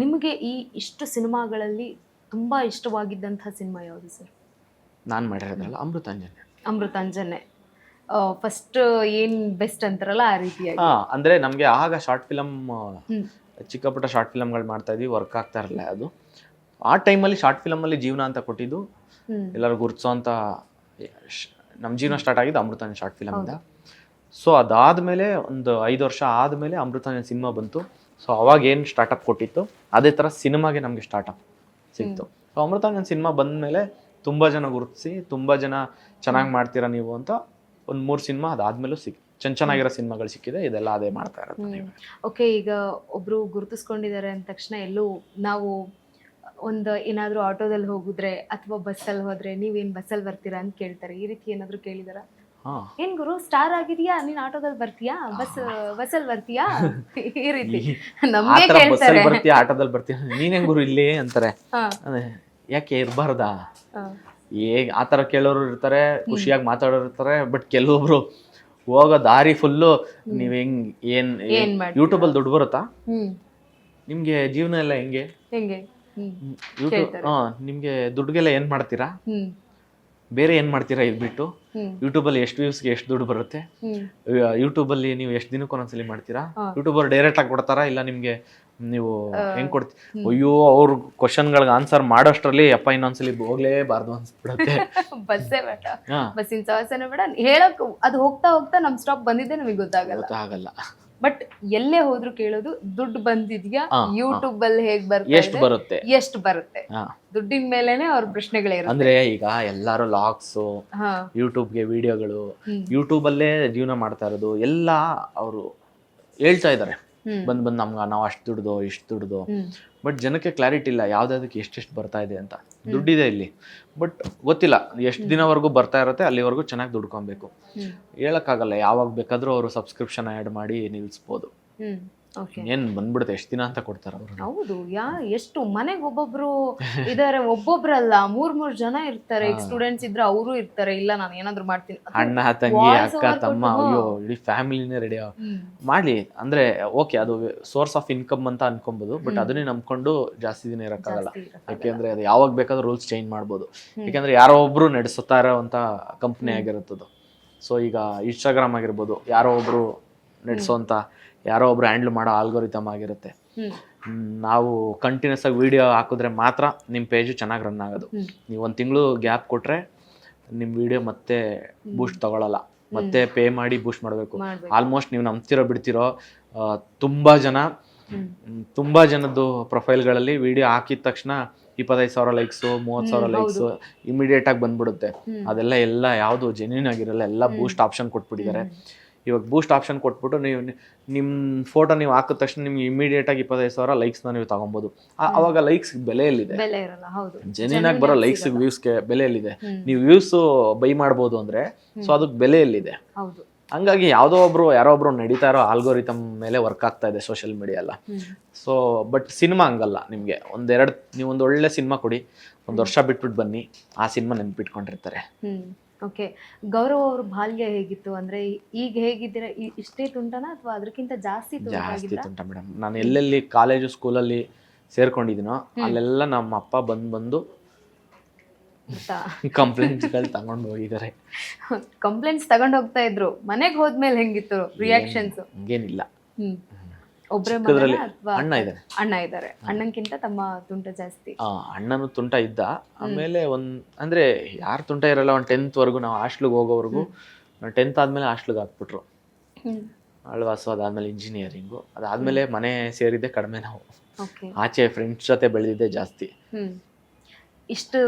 ನಿಮಗೆ ಈ ಇಷ್ಟು ಸಿನಿಮಾಗಳಲ್ಲಿ ತುಂಬಾ ಇಷ್ಟವಾಗಿದ್ದಂತಹ ಸಿನಿಮಾ ಯಾವುದು ಸರ್? ನಾನು ಮಾಡಿರೋದ್ರಲ್ಲ ಅಮೃತಾಂಜನ್. ಅಮೃತಾಂಜನೆ ಫಸ್ಟ್ ಏನ್ ಬೆಸ್ಟ್ ಅಂತಾರಲ್ಲ ಆ ರೀತಿಯಾಗಿ. ಅಂದರೆ ನಮಗೆ ಆಗ ಶಾರ್ಟ್ ಫಿಲಮ್, ಹ್ಮ್ ಚಿಕ್ಕ ಪುಟ್ಟ ಶಾರ್ಟ್ ಫಿಲಮ್ಗಳು ಮಾಡ್ತಾ ಇದ್ವಿ, ವರ್ಕ್ ಆಗ್ತಾ ಇರಲಿಲ್ಲ ಅದು. ಆ ಟೈಮಲ್ಲಿ ಶಾರ್ಟ್ ಫಿಲಮಲ್ಲಿ ಜೀವನ ಅಂತ ಕೊಟ್ಟಿದ್ದು, ಹ್ಮ್ ಎಲ್ಲರೂ ಗುರುತಿಸೋ ಅಂತ ನಮ್ಮ ಜೀವನ ಸ್ಟಾರ್ಟ್ ಆಗಿದ್ದು ಅಮೃತಾಂಜನ್ ಶಾರ್ಟ್ ಫಿಲಮಿಂದ. ಸೊ ಅದಾದಮೇಲೆ ಒಂದು 5 ವರ್ಷ ಆದಮೇಲೆ ಅಮೃತಾಂಜನ್ ಸಿನಿಮಾ ಬಂತು. ಸೊ ಅವಾಗ ಏನು ಸ್ಟಾರ್ಟಪ್ ಕೊಟ್ಟಿತ್ತು ಅದೇ ಥರ ಸಿನಿಮಾಗೆ ನಮಗೆ ಸ್ಟಾರ್ಟಪ್ ಸಿಕ್ತು. ಸೊ ಅಮೃತಾಂಜನ್ ಸಿನಿಮಾ ಬಂದಮೇಲೆ ತುಂಬ ಜನ ಗುರುತಿಸಿ, ತುಂಬ ಜನ ಚೆನ್ನಾಗಿ ಮಾಡ್ತೀರಾ ನೀವು ಅಂತ ಒಂದು 3 ಸಿನಿಮಾ ಅದಾದ್ಮೇಲೂ ಚೆನ್ನಾಗಿರೋ ಸಿನಿಮಾಗಳು ಸಿಕ್ಕಿದೆ. ಇದೆಲ್ಲ ಅದೇ ಮಾಡ್ತಾ ಇರೋದು. ಓಕೆ, ಈಗ ಒಬ್ರು ಗುರುತಿಸ್ಕೊಂಡಿದ್ದಾರೆ ಅಂದ ತಕ್ಷಣ ಎಲ್ಲೂ ನಾವು ಒಂದು ಏನಾದರೂ ಆಟೋದಲ್ಲಿ ಹೋಗಿದ್ರೆ ಅಥವಾ ಬಸ್ಸಲ್ಲಿ ಹೋದ್ರೆ ನೀವೇನ್ ಬಸ್ಸಲ್ಲಿ ಬರ್ತೀರಾ ಅಂತ ಕೇಳ್ತಾರೆ. ಈ ರೀತಿ ಏನಾದ್ರು ಕೇಳಿದಾರ? ಏನ್ ಗುರು ಸ್ಟಾರ್ ಆಗಿದೀಯಾ, ನೀನ್ ಆಟೋದಲ್ಲಿ ಬರ್ತೀಯಾ, ಬಸ್ಸಲ್ಲಿ ಬರ್ತೀಯಾ, ಈ ರೀತಿ ನಮ್ಗೆ ಕೇಳ್ತಾರೆ. ಬರ್ತೀಯಾ, ಆಟೋದಲ್ಲಿ ಬರ್ತೀಯ, ನೀನೇನ್ ಗುರು ಇಲ್ಲಿ ಅಂತಾರೆ. ಯಾಕೆ ಇರ್ಬಾರ್ದಾ? ಆ ಥರ ಕೇಳೋರು ಇರ್ತಾರೆ, ಖುಷಿಯಾಗಿ ಮಾತಾಡೋರು ಇರ್ತಾರೆ. ಬಟ್ ಕೆಲವೊಬ್ರು ಹೋಗೋ ದಾರಿ ಫುಲ್ಲು ನೀವ್ ಏನ್ ಯೂಟ್ಯೂಬಲ್ಲಿ ದುಡ್ಡು ಬರುತ್ತಾ, ನಿಮ್ಗೆ ಜೀವನ ಎಲ್ಲ ಹೆಂಗೆ, ನಿಮ್ಗೆ ದುಡ್ಡುಗೆಲ್ಲ ಏನ್ ಮಾಡ್ತೀರಾ, ಬೇರೆ ಏನ್ ಮಾಡ್ತೀರಾ ಇದ್ಬಿಟ್ಟು, ಯೂಟ್ಯೂಬಲ್ಲಿ ಎಷ್ಟು ವ್ಯೂಸ್ಗೆ ಎಷ್ಟು ದುಡ್ಡು ಬರುತ್ತೆ, ಯೂಟ್ಯೂಬಲ್ಲಿ ನೀವು ಎಷ್ಟು ದಿನಕ್ಕೊಂದೊಂದ್ಸಲಿ ಮಾಡ್ತೀರಾ, ಯೂಟ್ಯೂಬರ್ ಡೈರೆಕ್ಟ್ ಆಗಿ ಕೊಡ್ತಾರಾ, ಇಲ್ಲ ನಿಮ್ಗೆ ನೀವು ಹೆಂಗ್ ಕೊಡ್ತೀವಿ? ಅಯ್ಯೋ, ಅವ್ರ ಕ್ವಶನ್ಗಳಿಗೆ ಆನ್ಸರ್ ಮಾಡೋಷ್ಟ್ರಲ್ಲಿ ಅಪ್ಪ ಇನ್ನೊಂದ್ಸಲಿ ಹೋಗ್ಲೇಬಾರ್ದು ಅನ್ಸ್ಬಿಡುತ್ತೆ. ಬಸ್ಸೇ ಬೇಡ, ಬಸ್ಸಿನ ಸವಾಸನೆ ಬೇಡ, ಹೇಳಕ್ ಅದು ಹೋಗ್ತಾ ಹೋಗ್ತಾ ನಮ್ ಸ್ಟಾಪ್ ಬಂದಿದ್ದೆ ನಮಗೆ ಗೊತ್ತಾಗಲ್ಲ. ಬಟ್ ಎಲ್ಲೇ ಹೋದ್ರು ಕೇಳೋದು ದುಡ್ಡು ಬಂದಿದ್ಯಾ, ಯೂಟ್ಯೂಬ್ ಅಲ್ಲಿ ಹೇಗ್ ಬರುತ್ತೆ, ಎಷ್ಟು ಬರುತ್ತೆ, ದುಡ್ಡಿನ ಮೇಲೆನೆ ಅವ್ರ ಪ್ರಶ್ನೆಗಳೇ ಇರುತ್ತೆ. ಅಂದ್ರೆ ಈಗ ಎಲ್ಲಾರು ಲಾಗ್ಸ್, ಯೂಟ್ಯೂಬ್ಗೆ ವಿಡಿಯೋಗಳು, ಯೂಟ್ಯೂಬ್ ಅಲ್ಲೇ ಜೀವನ ಮಾಡ್ತಾ ಇರೋದು ಎಲ್ಲ ಅವರು ಹೇಳ್ತಾ ಇದಾರೆ. ಬಂದ್ ನಮ್ಗೆ ನಾವು ಅಷ್ಟು ದುಡ್ದು ಇಷ್ಟು ದುಡ್ದು. ಬಟ್ ಜನಕ್ಕೆ ಕ್ಲಾರಿಟಿ ಇಲ್ಲ ಯಾವ್ದಾದಕ್ಕೆ ಎಷ್ಟೆಷ್ಟು ಬರ್ತಾ ಇದೆ ಅಂತ. ದುಡ್ಡಿದೆ ಇಲ್ಲಿ, ಬಟ್ ಗೊತ್ತಿಲ್ಲ ಎಷ್ಟು ದಿನವರೆಗೂ ಬರ್ತಾ ಇರುತ್ತೆ, ಅಲ್ಲಿವರೆಗೂ ಚೆನ್ನಾಗಿ ದುಡ್ಕೊಬೇಕು. ಹೇಳಕ್ಕಾಗಲ್ಲ, ಯಾವಾಗ ಬೇಕಾದ್ರೂ ಅವರು ಸಬ್ಸ್ಕ್ರಿಪ್ಷನ್ ಆ್ಯಡ್ ಮಾಡಿ ನಿಲ್ಲಿಸ್ಬೋದು. ಏನ್ ಬಂದ್ಬಿಡುತ್ತೆ, ಎಷ್ಟು ದಿನ ಅಂತ ಕೊಡ್ತಾರ ಅವರು. ಹೌದು, ಎಷ್ಟು ಮನೆಗೆ ಒಬ್ಬೊಬ್ರು ಇದಾರೆ, ಒಬ್ಬೊಬ್ರಲ್ಲ 3 ಜನ ಇರ್ತಾರೆ. ಈಗ ಸ್ಟೂಡೆಂಟ್ಸ್ ಇದ್ರೆ ಅವರು ಇರ್ತಾರೆ, ಇಲ್ಲ ನಾನು ಏನಾದ್ರು ಮಾಡ್ತೀನಿ, ಅಣ್ಣ ತಂಗಿ ಅಕ್ಕ ತಮ್ಮ, ಅಯ್ಯೋ ಇಡೀ ಫ್ಯಾಮಿಲಿನೇ ರೆಡಿ ಮಾಡ್ಲಿ ಅಂದ್ರೆ ಓಕೆ, ಅದು ಸೋರ್ಸ್ ಆಫ್ ಇನ್ಕಮ್ ಅಂತ ಅನ್ಕೊಬಹುದು. ಬಟ್ ಅದನ್ನೇ ನಂಬ್ಕೊಂಡು ಜಾಸ್ತಿ ದಿನ ಇರಕ್ಕಾಗಲ್ಲ. ಯಾಕೆಂದ್ರೆ ಅದು ಯಾವಾಗ ಬೇಕಾದ್ರೂ ರೂಲ್ಸ್ ಚೇಂಜ್ ಮಾಡ್ಬೋದು. ಯಾಕಂದ್ರೆ ಯಾರೋ ಒಬ್ರು ನಡೆಸುತ್ತಾ ಇರೋಂಥ ಕಂಪ್ನಿ ಆಗಿರುತ್ತದು. ಸೊ ಈಗ ಇನ್ಸ್ಟಾಗ್ರಾಮ್ ಆಗಿರ್ಬೋದು, ಯಾರೋ ಒಬ್ರು ನಡೆಸೋಂಥ, ಯಾರೋ ಒಬ್ರು ಹ್ಯಾಂಡಲ್ ಮಾಡೋ ಆಲ್ಗೋರಿಥಮ್ ಆಗಿರುತ್ತೆ. ನಾವು ಕಂಟಿನ್ಯೂಸ್ ಆಗಿ ವಿಡಿಯೋ ಹಾಕಿದ್ರೆ ಮಾತ್ರ ನಿಮ್ಮ ಪೇಜು ಚೆನ್ನಾಗಿ ರನ್ ಆಗೋದು. ನೀವು 1 ತಿಂಗಳು ಗ್ಯಾಪ್ ಕೊಟ್ರೆ ನಿಮ್ಮ ವಿಡಿಯೋ ಮತ್ತೆ ಬೂಸ್ಟ್ ತಗೊಳ್ಳಲ್ಲ, ಮತ್ತೆ ಪೇ ಮಾಡಿ ಬೂಸ್ಟ್ ಮಾಡಬೇಕು. ಆಲ್ಮೋಸ್ಟ್ ನೀವು ನಂಬ್ತಿರೋ ಬಿಡ್ತಿರೋ ತುಂಬ ಜನದ್ದು ಪ್ರೊಫೈಲ್ಗಳಲ್ಲಿ ವಿಡಿಯೋ ಹಾಕಿದ ತಕ್ಷಣ 25,000 ಲೈಕ್ಸು, 30,000 ಲೈಕ್ಸು ಇಮಿಡಿಯೇಟ್ ಆಗಿ ಬಂದ್ಬಿಡುತ್ತೆ. ಅದೆಲ್ಲ ಯಾವುದು ಜೆನ್ಯೂನ್ ಆಗಿರಲ್ಲ, ಎಲ್ಲ ಬೂಸ್ಟ್ ಆಪ್ಷನ್ ಕೊಟ್ಬಿಟ್ಟಿದ್ದಾರೆ. ಇವಾಗ ಬೂಸ್ಟ್ ಆಪ್ಷನ್ ಕೊಟ್ಬಿಟ್ಟು ನೀವು ನಿಮ್ಮ ಫೋಟೋ ನೀವು ಹಾಕಿದ ತಕ್ಷಣ ನಿಮ್ಗೆ ಇಮಿಡಿಯೇಟ್ ಆಗಿ 25,000 ಲೈಕ್ಸ್ನ ನೀವು ತಗೊಬೋದು. ಅವಾಗ ಲೈಕ್ಸ್ ಬೆಲೆ ಎಲ್ಲಿದೆ? ಜೆನ್ಯೂನ್ ಆಗಿ ಬರೋ ಲೈಕ್ಸ್ ವ್ಯೂಸ್ಗೆ ಬೆಲೆ ಎಲ್ಲಿದೆ? ನೀವು ವ್ಯೂಸ್ ಬೈ ಮಾಡ್ಬೋದು ಅಂದ್ರೆ, ಸೊ ಅದಕ್ಕೆ ಬೆಲೆ ಎಲ್ಲಿದೆ? ಹಂಗಾಗಿ ಯಾರೋ ಒಬ್ರು ನಡೀತಾ ಇರೋ ಆಲ್ಗೋರಿಥಮ್ ಮೇಲೆ ವರ್ಕ್ ಆಗ್ತಾ ಇದೆ ಸೋಷಿಯಲ್ ಮೀಡಿಯಾ ಎಲ್ಲ. ಸೊ ಬಟ್ ಸಿನಿಮಾ ಹಂಗಲ್ಲ. ನಿಮಗೆ ನೀವು ಒಂದು ಒಳ್ಳೆ ಸಿನಿಮಾ ಕೊಡಿ, 1 ವರ್ಷ ಬಿಟ್ಬಿಟ್ಟು ಬನ್ನಿ, ಆ ಸಿನಿಮಾ ನೆನ್ಪಿಟ್ಕೊಂಡಿರ್ತಾರೆ. ಓಕೆ, ಗೌರವ್ ಅವ್ರ ಬಾಲ್ಯ ಹೇಗಿತ್ತು? ಅಂದ್ರೆ ಈಗ ಹೇಗಿದ್ದೀರಾ? ಇಷ್ಟೇ ತುಂಟನಾ ಅಥವಾ ಅದಕ್ಕಿಂತ ಜಾಸ್ತಿ ತುಂಟ ಮೇಡಮ್. ನಾನು ಎಲ್ಲೆಲ್ಲಿ ಕಾಲೇಜು ಸ್ಕೂಲಲ್ಲಿ ಸೇರ್ಕೊಂಡಿದ್ದೀನೋ ಅಲ್ಲೆಲ್ಲ ನಮ್ಮ ಅಪ್ಪ ಬಂದು ಕಂಪ್ಲೇಂಟ್ಸ್ಗಳು ತಗೊಂಡು ಹೋಗಿದ್ದಾರೆ. ಕಂಪ್ಲೇಂಟ್ಸ್ ತಗೊಂಡು ಹೋಗ್ತಾ ಇದ್ರು. ಮನೆಗೆ ಹೋದ್ಮೇಲೆ ಹೆಂಗಿತ್ತು ರಿಯಾಕ್ಷನ್ಸ್? ಹಂಗೇನಿಲ್ಲ. ಒಬ್ಬರೇ ಅಣ್ಣ ಇದ್ದಾರೆ. ಅಣ್ಣನ್ಕಿಂತ ತಮ್ಮ ತುಂಟ ಜಾಸ್ತಿ. ಅಣ್ಣನು ತುಂಟ ಇದ್ದ. ಆಮೇಲೆ ಅಂದ್ರೆ ಯಾರು ತುಂಟ ಇರಲ್ಲ, 10th ವರೆಗೂ ನಾವು ಹಾಸ್ಟ್ಲಿಗೆ ಹೋಗೋವರೆಗೂ. 10th ಆದ್ಮೇಲೆ ಹಾಸ್ಟ್ಲಿಗೆ ಹಾಕ್ಬಿಟ್ರು ಅಳ್ವಾಸು. ಅದಾದ್ಮೇಲೆ ಇಂಜಿನಿಯರಿಂಗು. ಅದಾದ್ಮೇಲೆ ಮನೆ ಸೇರಿದ್ದೆ ಕಡಿಮೆ. ನಾವು ಆಚೆ ಫ್ರೆಂಡ್ಸ್ ಜೊತೆ ಬೆಳೆದಿದ್ದೆ ಜಾಸ್ತಿ. ಇಷ್ಟು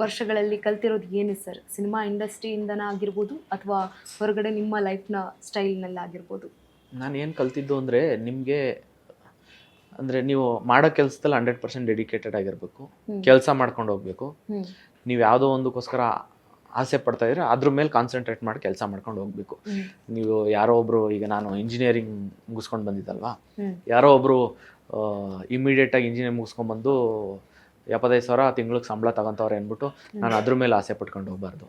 ವರ್ಷಗಳಲ್ಲಿ ಕಲ್ತಿರೋದು ಏನು ಸರ್? ಸಿನಿಮಾ ಇಂಡಸ್ಟ್ರಿಯಿಂದನ ಆಗಿರ್ಬೋದು ಅಥವಾ ಹೊರಗಡೆ ನಿಮ್ಮ ಲೈಫ್ನ ಸ್ಟೈಲ್ನಲ್ಲಿ ಆಗಿರ್ಬೋದು? ನಾನು ಏನು ಕಲ್ತಿದ್ದು ಅಂದರೆ, ನಿಮಗೆ ಅಂದರೆ ನೀವು ಮಾಡೋ ಕೆಲಸದಲ್ಲಿ 100% ಡೆಡಿಕೇಟೆಡ್ ಆಗಿರಬೇಕು. ಕೆಲಸ ಮಾಡ್ಕೊಂಡು ಹೋಗ್ಬೇಕು. ನೀವು ಯಾವುದೋ ಒಂದಕ್ಕೋಸ್ಕರ ಆಸೆ ಪಡ್ತಾ ಇದ್ರೆ ಅದ್ರ ಮೇಲೆ ಕಾನ್ಸಂಟ್ರೇಟ್ ಮಾಡಿ ಕೆಲಸ ಮಾಡ್ಕೊಂಡು ಹೋಗ್ಬೇಕು. ನೀವು ಯಾರೋ ಒಬ್ರು, ಈಗ ನಾನು ಇಂಜಿನಿಯರಿಂಗ್ ಮುಗಿಸ್ಕೊಂಡು ಬಂದಿದ್ದಲ್ವಾ, ಯಾರೋ ಒಬ್ರು ಇಮಿಡಿಯೇಟಾಗಿ ಇಂಜಿನಿಯರಿಂಗ್ ಮುಗಿಸ್ಕೊಂಡ್ಬಂದು 75,000 ತಿಂಗ್ಳಿಗೆ ಸಂಬಳ ತಗೊಂತವ್ರೆ ಅಂದ್ಬಿಟ್ಟು ನಾನು ಅದ್ರ ಮೇಲೆ ಆಸೆ ಪಟ್ಕೊಂಡು ಹೋಗ್ಬಾರ್ದು.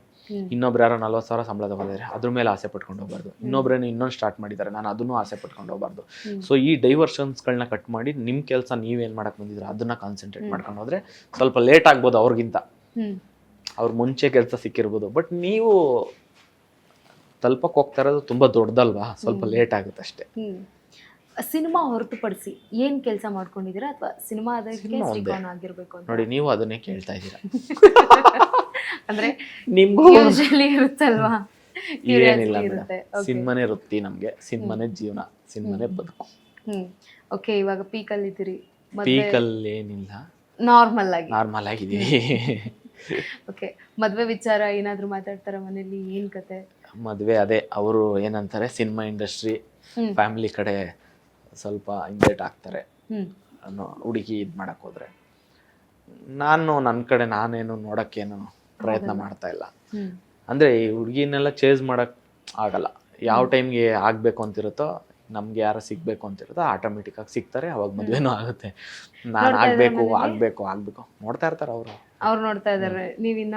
ಇನ್ನೊಬ್ರು ಯಾರೋ 40,000 ಸಂಬಳ ತಗೊಂಡಿದ್ದಾರೆ, ಅದ್ರ ಮೇಲೆ ಆಸೆ ಪಟ್ಕೊಂಡು ಹೋಗ್ಬಾರ್ದು. ಇನ್ನೊಬ್ರೇನು ಇನ್ನೊಂದು ಸ್ಟಾರ್ಟ್ ಮಾಡಿದ್ದಾರೆ, ನಾನು ಅದನ್ನು ಆಸೆ ಪಟ್ಕೊಂಡು ಹೋಗ್ಬಾರ್ದು. ಸೊ ಈ ಡೈವರ್ಷನ್ಸ್ಗಳನ್ನ ಕಟ್ ಮಾಡಿ ನಿಮ್ಮ ಕೆಲಸ ನೀವೇನು ಮಾಡಕ್ಕೆ ಬಂದಿದ್ರೆ ಅದನ್ನ ಕಾನ್ಸಂಟ್ರೇಟ್ ಮಾಡ್ಕೊಂಡು ಹೋದ್ರೆ ಸ್ವಲ್ಪ ಲೇಟ್ ಆಗ್ಬೋದು ಅವ್ರಿಗಿಂತ, ಅವ್ರ ಮುಂಚೆ ಕೆಲಸ ಸಿಕ್ಕಿರ್ಬೋದು. ಬಟ್ ನೀವು ತಲುಪಕ್ಕೆ ಹೋಗ್ತಾ ಇರೋದು ತುಂಬ ದೊಡ್ಡದಲ್ವಾ, ಸ್ವಲ್ಪ ಲೇಟ್ ಆಗುತ್ತೆ ಅಷ್ಟೇ. ಸಿನಿಮಾ ಹೊರತುಪಡಿಸಿ ಏನ್ ಕೆಲಸ ಮಾಡ್ಕೊಂಡಿದ್ದೀರಾ, ಅಥವಾ ಸಿನಿಮಾ ಆಗಿರ್ಬೇಕು ಅಂತ? ನೋಡಿ, ನೀವು ಅದನ್ನೇ ಕೇಳ್ತಾ ಇದ್ದೀರಾ. ಅಂದ್ರೆ ನಿಮ್ಗೂ ಯೂಶಲಿ ಇರುತ್ತಲ್ವಾ, ಏನಿಲ್ಲ ಮೇಡಮ್, ಸಿನಿಮಾನೇ ವೃತ್ತಿ ನಮ್ಗೆ, ಸಿನಿಮಾನೇ ಜೀವನ, ಸಿನಿಮಾನೇ ಬದುಕು. ಓಕೆ, ಇವಾಗ ಪೀಕಲ್ಲಿ ಇದ್ದೀರಿ? ಪೀಕಲ್ಲಿ ಏನಿಲ್ಲ, ನಾರ್ಮಲ್ ಆಗಿದ್ದೀವಿ. ಓಕೆ, ಮದ್ವೆ ವಿಚಾರ ಏನಾದ್ರು ಮಾತಾಡ್ತಾರ ಮನೇಲಿ? ಏನ್ ಕತೆ ಮದ್ವೆ? ಅದೇ ಅವರು ಏನಂತಾರೆ, ಸಿನಿಮಾ ಇಂಡಸ್ಟ್ರಿ ಫ್ಯಾಮಿಲಿ ಕಡೆ ಸ್ವಲ್ಪ ಇಂಜೆಕ್ಟ್ ಆಗ್ತಾರೆ ಅನ್ನೋ ಹುಡುಗಿ ಇದು ಮಾಡಕ್ ಹೋದ್ರೆ. ನಾನು ನನ್ನ ಕಡೆ ನಾನೇನು ನೋಡಕ್ಕೇನು ಪ್ರಯತ್ನ ಮಾಡ್ತಾ ಇಲ್ಲ. ಅಂದ್ರೆ ಈ ಹುಡುಗಿನೆಲ್ಲ ಚೇಸ್ ಮಾಡಕ್ ಆಗಲ್ಲ. ಯಾವ ಟೈಮ್ಗೆ ಆಗ್ಬೇಕು ಅಂತಿರುತ್ತೋ, ನಮ್ಗೆ ಯಾರು ಸಿಗ್ಬೇಕು ಅಂತಿರುತ್ತೋ ಆಟೋಮೆಟಿಕ್ ಆಗಿ ಸಿಗ್ತಾರೆ, ಅವಾಗ ಮದ್ವೆನೂ ಆಗುತ್ತೆ. ನಾನು ಆಗ್ಬೇಕು ನೋಡ್ತಾ ಇರ್ತಾರೆ ಅವ್ರು ನೋಡ್ತಾ ಇದಾರೆ. ನೀವಿನ್ನ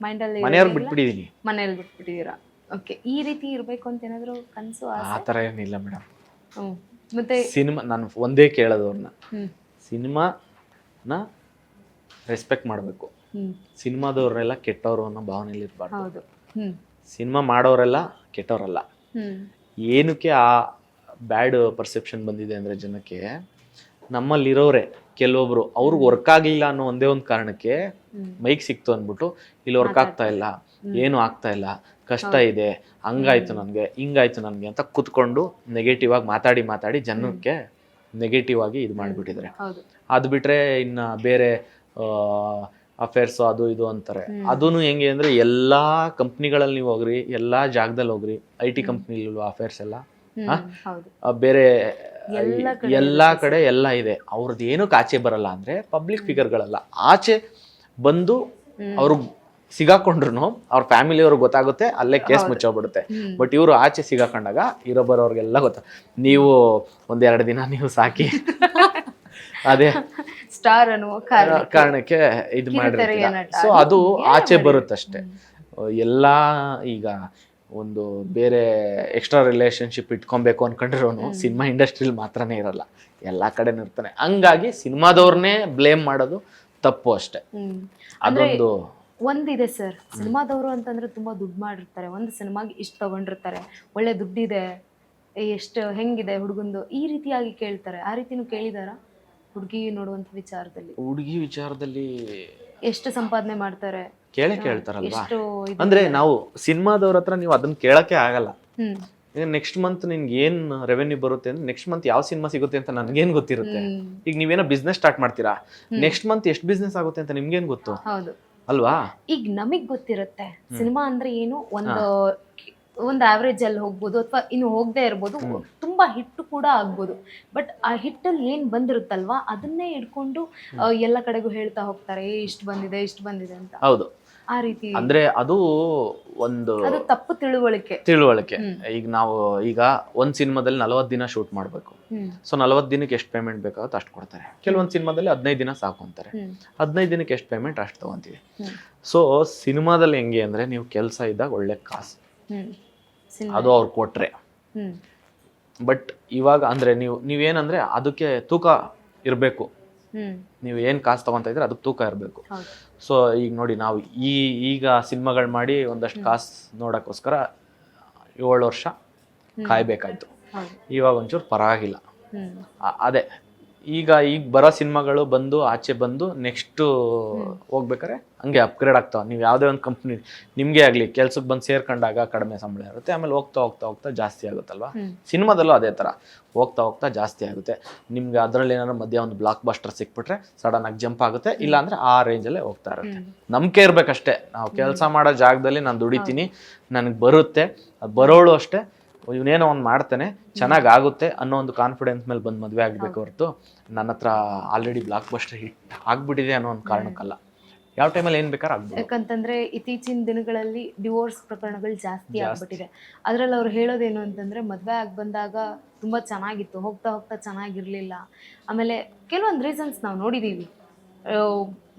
ಮೈಂಡಲ್ಲಿ ಮನೆಯವ್ರಿಗೆ ಬಿಟ್ಬಿಟ್ಟಿದೀನಿ. ಮನೆಯಲ್ಲಿ ಬಿಟ್ಬಿಟ್ಟಿದ್ದೀರಾ? ಓಕೆ, ಈ ರೀತಿ ಇರ್ಬೇಕು ಅಂತ ಏನಾದ್ರು ಕನಸು? ಆ ಥರ ಏನಿಲ್ಲ ಮೇಡಮ್. ಮತ್ತೆ ಸಿನಿಮಾ ನಾನು ಒಂದೇ ಕೇಳೋದು ಅವ್ರನ್ನ, ಸಿನಿಮಾನ ರೆಸ್ಪೆಕ್ಟ್ ಮಾಡಬೇಕು. ಸಿನಿಮಾದವ್ರೆಲ್ಲ ಕೆಟ್ಟವರು ಅನ್ನೋ ಭಾವನೆಯಲ್ಲಿ ಇರಬಾರ್ದು. ಸಿನಿಮಾ ಮಾಡೋರೆಲ್ಲ ಕೆಟ್ಟವರಲ್ಲ. ಏನಕ್ಕೆ ಆ ಬ್ಯಾಡ್ ಪರ್ಸೆಪ್ಷನ್ ಬಂದಿದೆ ಅಂದರೆ ಜನಕ್ಕೆ, ನಮ್ಮಲ್ಲಿರೋರೆ ಕೆಲವೊಬ್ರು ಅವ್ರಿಗೆ ವರ್ಕ್ ಆಗಲಿಲ್ಲ ಅನ್ನೋ ಒಂದೇ ಒಂದು ಕಾರಣಕ್ಕೆ ಮೈಕ್ ಸಿಕ್ತು ಅಂದ್ಬಿಟ್ಟು ಇಲ್ಲಿ ವರ್ಕ್ ಆಗ್ತಾ ಇಲ್ಲ, ಏನು ಆಗ್ತಾ ಇಲ್ಲ, ಕಷ್ಟ ಇದೆ, ಹಂಗಾಯ್ತು ನನಗೆ, ಹಿಂಗಾಯ್ತು ನನಗೆ ಅಂತ ಕುತ್ಕೊಂಡು ನೆಗೆಟಿವ್ ಆಗಿ ಮಾತಾಡಿ ಜನಕ್ಕೆ ನೆಗೆಟಿವ್ ಆಗಿ ಇದು ಮಾಡಿಬಿಟ್ಟಿದ್ದಾರೆ. ಅದು ಬಿಟ್ರೆ ಇನ್ನು ಬೇರೆ ಅಫೇರ್ಸು ಅದು ಇದು ಅಂತಾರೆ. ಅದೂ ಹೆಂಗೆ ಅಂದರೆ, ಎಲ್ಲ ಕಂಪ್ನಿಗಳಲ್ಲಿ ನೀವು ಹೋಗ್ರಿ, ಎಲ್ಲ ಜಾಗದಲ್ಲಿ ಹೋಗ್ರಿ, IT ಕಂಪ್ನಿಲೂ ಅಫೇರ್ಸ್ ಎಲ್ಲ, ಬೇರೆ ಎಲ್ಲ ಕಡೆ ಎಲ್ಲ ಇದೆ. ಅವ್ರದ್ದು ಏನಕ್ಕೆ ಆಚೆ ಬರಲ್ಲ ಅಂದರೆ, ಪಬ್ಲಿಕ್ ಫಿಗರ್ಗಳಲ್ಲ, ಆಚೆ ಬಂದು ಅವ್ರಿಗೆ ಸಿಗಾಕೊಂಡ್ರು ಅವ್ರ ಫ್ಯಾಮಿಲಿಯವ್ರಿಗೆ ಗೊತ್ತಾಗುತ್ತೆ, ಅಲ್ಲೇ ಕೇಸ್ ಮುಚ್ಚೋಗ್ಬಿಡುತ್ತೆ. ಬಟ್ ಇವರು ಆಚೆ ಸಿಗಾಕೊಂಡಾಗ ಬರೋರ್ಗೆಲ್ಲ ಗೊತ್ತ. ನೀವು 1-2 ದಿನ ನೀವು ಸಾಕಿ ಅದೇ ಸ್ಟಾರ್ ಅನ್ನೋ ಕಾರಣಕ್ಕೆ ಇದು ಮಾಡಿರ್ತೀರ. ಸೊ ಅದು ಆಚೆ ಬರುತ್ತಷ್ಟೆ. ಎಲ್ಲ ಈಗ ಒಂದು ಬೇರೆ ಎಕ್ಸ್ಟ್ರಾ ರಿಲೇಶನ್ಶಿಪ್ ಇಟ್ಕೊಬೇಕು ಅನ್ಕೊಂಡಿರೋನು ಸಿನಿಮಾ ಇಂಡಸ್ಟ್ರಿಲಿ ಮಾತ್ರನೇ ಇರಲ್ಲ, ಎಲ್ಲ ಕಡೆನೂ ಇರ್ತಾನೆ. ಹಂಗಾಗಿ ಸಿನಿಮಾದವ್ರನ್ನೇ ಬ್ಲೇಮ್ ಮಾಡೋದು ತಪ್ಪು ಅಷ್ಟೆ. ಅದೊಂದು ಒಂದಿದೆ ಸರ್, ಸಿನಿಮಾದವರು ಅಂತಂದ್ರೆ ತುಂಬಾ ದುಡ್ಡು ಮಾಡಿರ್ತಾರೆ, ಒಂದು ಸಿನಿಮಾಗೆ ಇಷ್ಟು ತಗೊಂಡಿರ್ತಾರೆ, ಒಳ್ಳೆ ದುಡ್ಡಿದೆ, ಎಷ್ಟು ಹೆಂಗಿದೆ ಹುಡುಗಂದು, ಈ ರೀತಿಯಾಗಿ ಕೇಳ್ತಾರೆ. ಆ ರೀತಿನೂ ಕೇಳಿದಾರ? ಹುಡುಗಿ ನೋಡುವಂತ ವಿಚಾರದಲ್ಲಿ, ಹುಡುಗಿ ವಿಚಾರದಲ್ಲಿ ಎಷ್ಟು ಸಂಪಾದನೆ ಮಾಡ್ತಾರೆ ಕೇಳ್ತಾರಲ್ವಾ. ಅಂದ್ರೆ ನಾವು ಸಿನಿಮಾದವ್ರ ಹತ್ರ ನೀವು ಅದನ್ನ ಕೇಳಕ್ಕೆ ಆಗಲ್ಲ. ನೆಕ್ಸ್ಟ್ ಮಂತ್ ನಿನ್ಗೆ ಏನ್ ರೆವೆನ್ಯೂ ಬರುತ್ತೆ ಅಂದ್ರೆ, ನೆಕ್ಸ್ಟ್ ಮಂತ್ ಯಾವ ಸಿನಿಮಾ ಸಿಗುತ್ತೆ ಅಂತ ನನ್ಗೇನ್ ಗೊತ್ತಿರುತ್ತೆ? ಈಗ ನೀವೇನೋ ಬಿಸ್ನೆಸ್ ಸ್ಟಾರ್ಟ್ ಮಾಡ್ತೀರಾ, ನೆಕ್ಸ್ಟ್ ಮಂತ್ ಎಷ್ಟು ಬಿಸ್ನೆಸ್ ಆಗುತ್ತೆ ಅಂತ ನಿಮ್ಗೇನ್ ಗೊತ್ತು ಅಲ್ವಾ? ಈಗ ನಮಗ್ ಗೊತ್ತಿರುತ್ತೆ ಸಿನಿಮಾ ಅಂದ್ರೆ ಏನು, ಒಂದು ಆವ್ರೇಜ್ ಅಲ್ಲಿ ಹೋಗ್ಬೋದು, ಅಥವಾ ಇನ್ನು ಹೋಗದೆ ಇರ್ಬೋದು, ತುಂಬಾ ಹಿಟ್ಟು ಕೂಡ ಆಗ್ಬೋದು. ಬಟ್ ಆ ಹಿಟ್ಟಲ್ಲಿ ಏನ್ ಬಂದಿರುತ್ತಲ್ವಾ, ಅದನ್ನೇ ಇಟ್ಕೊಂಡು ಎಲ್ಲ ಕಡೆಗೂ ಹೇಳ್ತಾ ಹೋಗ್ತಾರೆ, ಇಷ್ಟು ಬಂದಿದೆ ಅಂತ. ಹೌದು, ಆ ರೀತಿ ಅಂದ್ರೆ ಅದು ಒಂದು ತಪ್ಪು ತಿಳುವಳಿಕೆ. ಈಗ ಒಂದ್ ಸಿನಿಮಾದಲ್ಲಿ 40 ದಿನ ಶೂಟ್ ಮಾಡ್ಬೇಕು. ಸೊ 40 ದಿನಕ್ಕೆ ಎಷ್ಟು ಪೇಮೆಂಟ್ ಬೇಕಾಗುತ್ತೆ ಅಷ್ಟು ಕೊಡ್ತಾರೆ. ಕೆಲವೊಂದ್ ಸಿನಿಮಾದಲ್ಲಿ 15 ದಿನ ಸಾಕು ಅಂತಾರೆ. 15 ದಿನಕ್ಕೆ ಎಷ್ಟು ಪೇಮೆಂಟ್ ಅಷ್ಟು ತಗೊಂತೀವಿ. ಸೊ ಸಿನಿಮಾದಲ್ಲಿ ಹೆಂಗೆ ಅಂದ್ರೆ, ನೀವು ಕೆಲಸ ಇದ್ದಾಗ ಒಳ್ಳೆ ಕಾಸು ಅದು ಅವ್ರು ಕೊಟ್ರೆ. ಬಟ್ ಇವಾಗ ಅಂದ್ರೆ ನೀವೇನಂದ್ರೆ ಅದಕ್ಕೆ ತೂಕ ಇರಬೇಕು. ನೀವು ಏನು ಕಾಸು ತಗೊಂತ ಇದ್ರೆ ಅದಕ್ಕೆ ತೂಕ ಇರಬೇಕು. ಸೊ ಈಗ ನೋಡಿ, ನಾವು ಈಗ ಸಿನಿಮಾಗಳು ಮಾಡಿ ಒಂದಷ್ಟು ಕಾಸು ನೋಡೋಕ್ಕೋಸ್ಕರ 7 ವರ್ಷ ಕಾಯ್ಬೇಕಾಯ್ತು. ಇವಾಗ ಒಂಚೂರು ಪರವಾಗಿಲ್ಲ. ಅದೇ ಈಗ ಬರೋ ಸಿನಿಮಾಗಳು ಆಚೆ ಬಂದು ನೆಕ್ಸ್ಟ್ ಹೋಗ್ಬೇಕಾರೆ ಹಂಗೆ ಅಪ್ಗ್ರೇಡ್ ಆಗ್ತಾವ. ನೀವು ಯಾವುದೇ ಒಂದು ಕಂಪ್ನಿ ನಿಮಗೆ ಆಗಲಿ ಕೆಲ್ಸಕ್ಕೆ ಬಂದು ಸೇರ್ಕೊಂಡಾಗ ಕಡಿಮೆ ಸಂಬಳ ಇರುತ್ತೆ, ಆಮೇಲೆ ಹೋಗ್ತಾ ಜಾಸ್ತಿ ಆಗುತ್ತಲ್ವಾ. ಸಿನಿಮಾದಲ್ಲೂ ಅದೇ ಥರ ಹೋಗ್ತಾ ಜಾಸ್ತಿ ಆಗುತ್ತೆ. ನಿಮ್ಗೆ ಅದರಲ್ಲಿ ಏನಾದ್ರು ಮಧ್ಯ ಒಂದು ಬ್ಲಾಕ್ ಬಸ್ಟರ್ ಸಿಕ್ಬಿಟ್ರೆ ಸಡನ್ ಆಗಿ ಜಂಪ್ ಆಗುತ್ತೆ, ಇಲ್ಲಾಂದ್ರೆ ಆ ರೇಂಜಲ್ಲೇ ಹೋಗ್ತಾ ಇರುತ್ತೆ. ನಂಬಿಕೆ ಇರ್ಬೇಕಷ್ಟೇ. ನಾವು ಕೆಲಸ ಮಾಡೋ ಜಾಗದಲ್ಲಿ ನಾನು ದುಡಿತೀನಿ, ನನಗೆ ಬರುತ್ತೆ, ಅದು ಬರೋಳು ಅಷ್ಟೇ, ಇವನೇನೋ ಒಂದು ಮಾಡ್ತಾನೆ, ಚೆನ್ನಾಗಿ ಆಗುತ್ತೆ ಅನ್ನೋ ಒಂದು ಕಾನ್ಫಿಡೆನ್ಸ್ ಮೇಲೆ ಬಂದು ಮದುವೆ ಆಗಬೇಕು ಹೊರತು ನನ್ನ ಹತ್ರ ಆಲ್ರೆಡಿ ಬ್ಲಾಕ್ ಬಸ್ಟರ್ ಹಿಟ್ ಆಗ್ಬಿಟ್ಟಿದೆ ಅನ್ನೋ ಒಂದು ಕಾರಣಕ್ಕಲ್ಲ. ಯಾವ ಟೈಮಲ್ಲಿ ಏನು ಬೇಕಾದ್ರೆ ಆಗ್ಬೋದು. ಯಾಕಂತಂದ್ರೆ ಇತ್ತೀಚಿನ ದಿನಗಳಲ್ಲಿ ಡಿವೋರ್ಸ್ ಪ್ರಕರಣಗಳು ಜಾಸ್ತಿ ಆಗ್ಬಿಟ್ಟಿದೆ. ಅದ್ರಲ್ಲಿ ಅವ್ರು ಹೇಳೋದೇನು ಅಂತಂದ್ರೆ, ಮದುವೆ ಆಗಿ ಬಂದಾಗ ತುಂಬಾ ಚೆನ್ನಾಗಿತ್ತು, ಹೋಗ್ತಾ ಚೆನ್ನಾಗಿರ್ಲಿಲ್ಲ. ಆಮೇಲೆ ಕೆಲವೊಂದು ರೀಸನ್ಸ್ ನಾವು ನೋಡಿದೀವಿ,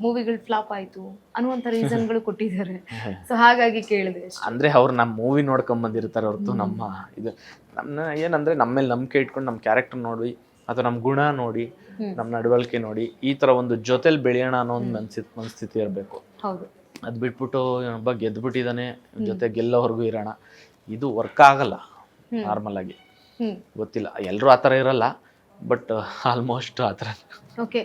ಮೂವಿಗಳು ಫ್ಲಾಪ್ ಆಯ್ತು ಅನ್ನುವಂಥ ರೀಸನ್ಗಳು ಕೊಟ್ಟಿದ್ದಾರೆ. ಸೊ ಹಾಗಾಗಿ ಕೇಳಿದೆ ಅಷ್ಟೇ. ಅಂದ್ರೆ ಅವ್ರು ನಮ್ಮ ಮೂವಿ ನೋಡ್ಕೊಂಡ್ ಬಂದಿರ್ತಾರೆ ಹೊರತು ನಮ್ಮ ಇದು ನಮ್ಮನ್ನ ಏನಂದ್ರೆ ನಮ್ಮ ಮೇಲೆ ನಂಬಿಕೆ ಇಟ್ಕೊಂಡು ನಮ್ಮ ಕ್ಯಾರೆಕ್ಟರ್ ನೋಡಿ ಅಥವಾ ನಮ್ಮ ಗುಣ ನೋಡಿ ನಮ್ಮ ನಡವಳಿಕೆ ನೋಡಿ ಈ ತರ ಒಂದು ಜೊತೆಲಿ ಬೆಳೆಯೋಣ ಅನ್ನೋ ಒಂದು ಮನಸ್ಥಿತಿ ಇರಬೇಕು. ಹೌದು. ಅದು ಬಿಟ್ಬಿಟ್ಟು ಒಬ್ಬ ಗೆದ್ಬಿಟ್ಟಿದ್ದಾನೆ ಜೊತೆ ಗೆಲ್ಲೋವರೆಗೂ ಇರೋಣ, ಇದು ವರ್ಕ್ ಆಗಲ್ಲ ನಾರ್ಮಲ್ ಆಗಿ. ಗೊತ್ತಿಲ್ಲ, ಎಲ್ಲರೂ ಆ ಥರ ಇರಲ್ಲ, ಬಟ್ ಆಲ್ಮೋಸ್ಟ್ ಆ ಥರ. ಓಕೆ.